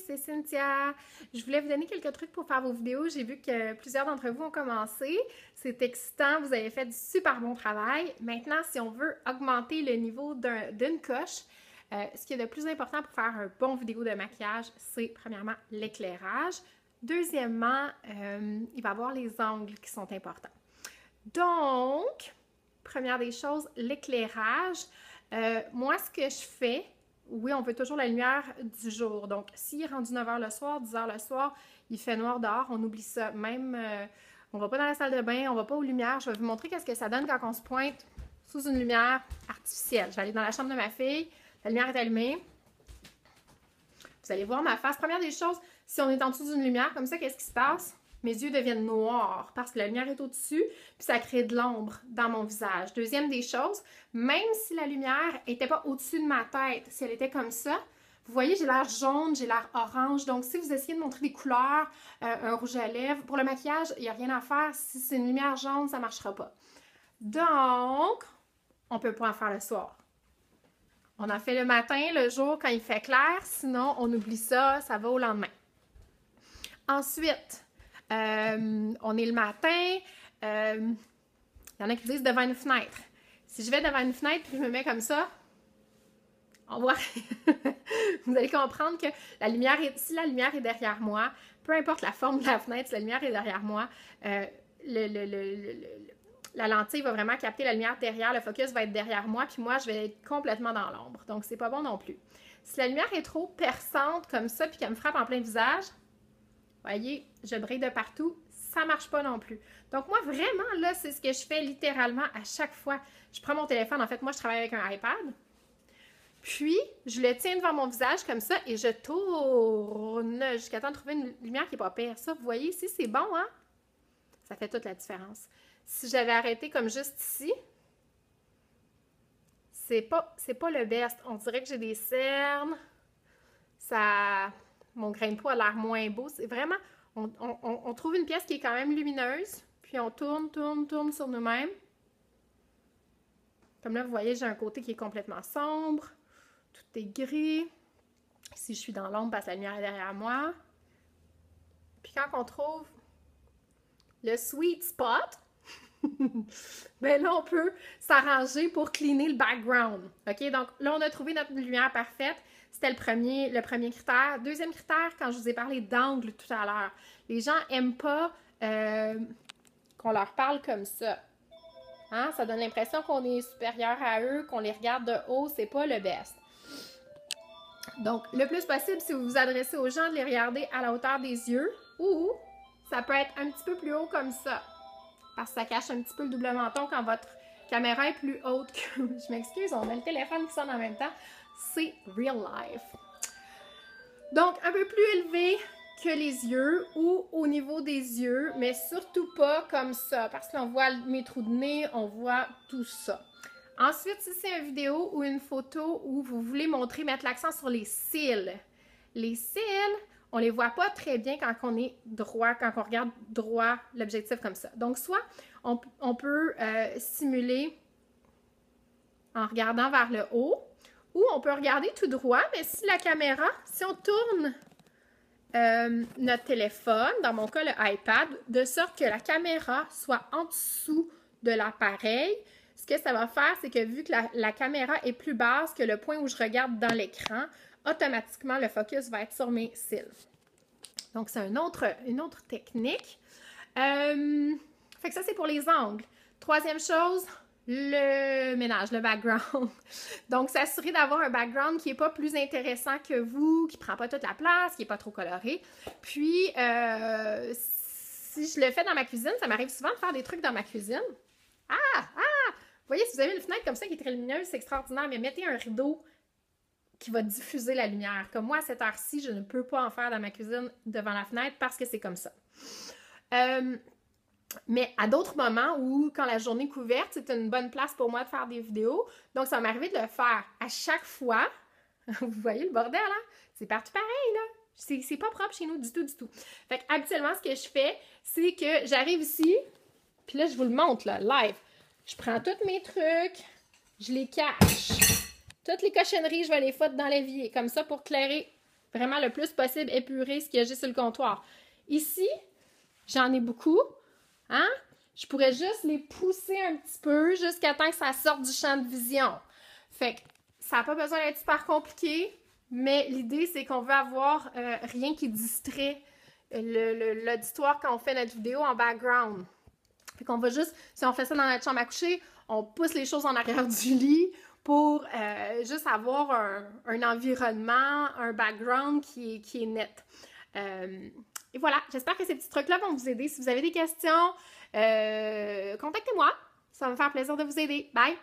c'est Cynthia. Je voulais vous donner quelques trucs pour faire vos vidéos. J'ai vu que plusieurs d'entre vous ont commencé. C'est excitant, vous avez fait du super bon travail. Maintenant, si on veut augmenter le niveau d'une coche, ce qui est le plus important pour faire un bon vidéo de maquillage, c'est premièrement l'éclairage. Deuxièmement, il va y avoir les angles qui sont importants. Donc, première des choses, l'éclairage. Moi, ce que je fais, oui, on veut toujours la lumière du jour. Donc, s'il est rendu 9 h le soir, 10 h le soir, il fait noir dehors, on oublie ça. Même, on va pas dans la salle de bain, on va pas aux lumières. Je vais vous montrer qu'est-ce que ça donne quand on se pointe sous une lumière artificielle. Je vais aller dans la chambre de ma fille, la lumière est allumée. Vous allez voir ma face. Première des choses, si on est en dessous d'une lumière comme ça, qu'est-ce qui se passe? Mes yeux deviennent noirs parce que la lumière est au-dessus, puis ça crée de l'ombre dans mon visage. Deuxième des choses, même si la lumière n'était pas au-dessus de ma tête, si elle était comme ça, vous voyez, j'ai l'air jaune, j'ai l'air orange. Donc, si vous essayez de montrer des couleurs, un rouge à lèvres, pour le maquillage, il n'y a rien à faire. Si c'est une lumière jaune, ça ne marchera pas. Donc, on ne peut pas en faire le soir. On en fait le matin, le jour, quand il fait clair. Sinon, on oublie ça, ça va au lendemain. Ensuite, on est le matin, il y en a qui disent devant une fenêtre. Si je vais devant une fenêtre et je me mets comme ça, on voit, vous allez comprendre que la lumière si la lumière est derrière moi, peu importe la forme de la fenêtre, si la lumière est derrière moi, la lentille va vraiment capter la lumière derrière, le focus va être derrière moi, puis moi, je vais être complètement dans l'ombre. Donc, c'est pas bon non plus. Si la lumière est trop perçante comme ça, puis qu'elle me frappe en plein visage, voyez, je brille de partout, ça marche pas non plus. Donc moi, vraiment, là, c'est ce que je fais littéralement à chaque fois. Je prends mon téléphone, en fait, moi, je travaille avec un iPad. Puis, je le tiens devant mon visage comme ça et je tourne jusqu'à temps de trouver une lumière qui n'est pas pire. Ça, vous voyez ici, c'est bon, hein? Ça fait toute la différence. Si j'avais arrêté comme juste ici, c'est pas le best. On dirait que j'ai des cernes. Mon grain de peau a l'air moins beau. C'est vraiment, on trouve une pièce qui est quand même lumineuse, puis on tourne sur nous-mêmes. Comme là, vous voyez, j'ai un côté qui est complètement sombre. Tout est gris. Ici, je suis dans l'ombre parce que la lumière est derrière moi. Puis quand on trouve le sweet spot, bien là, on peut s'arranger pour cleaner le background. OK? Donc là, on a trouvé notre lumière parfaite. C'était le premier critère. Deuxième critère, quand je vous ai parlé d'angle tout à l'heure, les gens n'aiment pas qu'on leur parle comme ça. Hein? Ça donne l'impression qu'on est supérieur à eux, qu'on les regarde de haut. C'est pas le best. Donc, le plus possible, si vous vous adressez aux gens, de les regarder à la hauteur des yeux ou ça peut être un petit peu plus haut comme ça. Parce que ça cache un petit peu le double menton quand votre caméra est plus haute que... Je m'excuse, on a le téléphone qui sonne en même temps. C'est real life. Donc, un peu plus élevé que les yeux ou au niveau des yeux, mais surtout pas comme ça, parce qu'on voit mes trous de nez, on voit tout ça. Ensuite, si c'est une vidéo ou une photo où vous voulez mettre l'accent sur les cils. Les cils, on les voit pas très bien quand on est droit, quand on regarde droit l'objectif comme ça. Donc, soit on peut simuler en regardant vers le haut, ou on peut regarder tout droit, mais si la caméra, si on tourne notre téléphone, dans mon cas le iPad, de sorte que la caméra soit en dessous de l'appareil, ce que ça va faire, c'est que vu que la caméra est plus basse que le point où je regarde dans l'écran, automatiquement, le focus va être sur mes cils. Donc, c'est une autre technique. Fait que ça, c'est pour les angles. Troisième chose, le ménage, le background. Donc, s'assurer d'avoir un background qui n'est pas plus intéressant que vous, qui ne prend pas toute la place, qui n'est pas trop coloré. Puis, si je le fais dans ma cuisine, ça m'arrive souvent de faire des trucs dans ma cuisine. Vous voyez, si vous avez une fenêtre comme ça qui est très lumineuse, c'est extraordinaire, mais mettez un rideau qui va diffuser la lumière. Comme moi, à cette heure-ci, je ne peux pas en faire dans ma cuisine devant la fenêtre parce que c'est comme ça. Mais à d'autres moments où, quand la journée est couverte, c'est une bonne place pour moi de faire des vidéos. Donc, ça m'arrive de le faire à chaque fois. Vous voyez le bordel, hein? C'est partout pareil, là. C'est pas propre chez nous du tout. Fait que, habituellement, ce que je fais, c'est que j'arrive ici, puis là, je vous le montre, là, live. Je prends tous mes trucs, je les cache. Toutes les cochonneries, je vais les foutre dans l'évier, comme ça, pour clairer vraiment le plus possible épurer ce que j'ai sur le comptoir. Ici, j'en ai beaucoup, hein? Je pourrais juste les pousser un petit peu jusqu'à temps que ça sorte du champ de vision. Fait que ça n'a pas besoin d'être super compliqué, mais l'idée, c'est qu'on veut avoir rien qui distrait l'auditoire quand on fait notre vidéo en background. Fait qu'on va juste, si on fait ça dans notre chambre à coucher, on pousse les choses en arrière du lit pour juste avoir un environnement, un background qui est net. Et voilà, j'espère que ces petits trucs-là vont vous aider. Si vous avez des questions, contactez-moi. Ça va me faire plaisir de vous aider. Bye!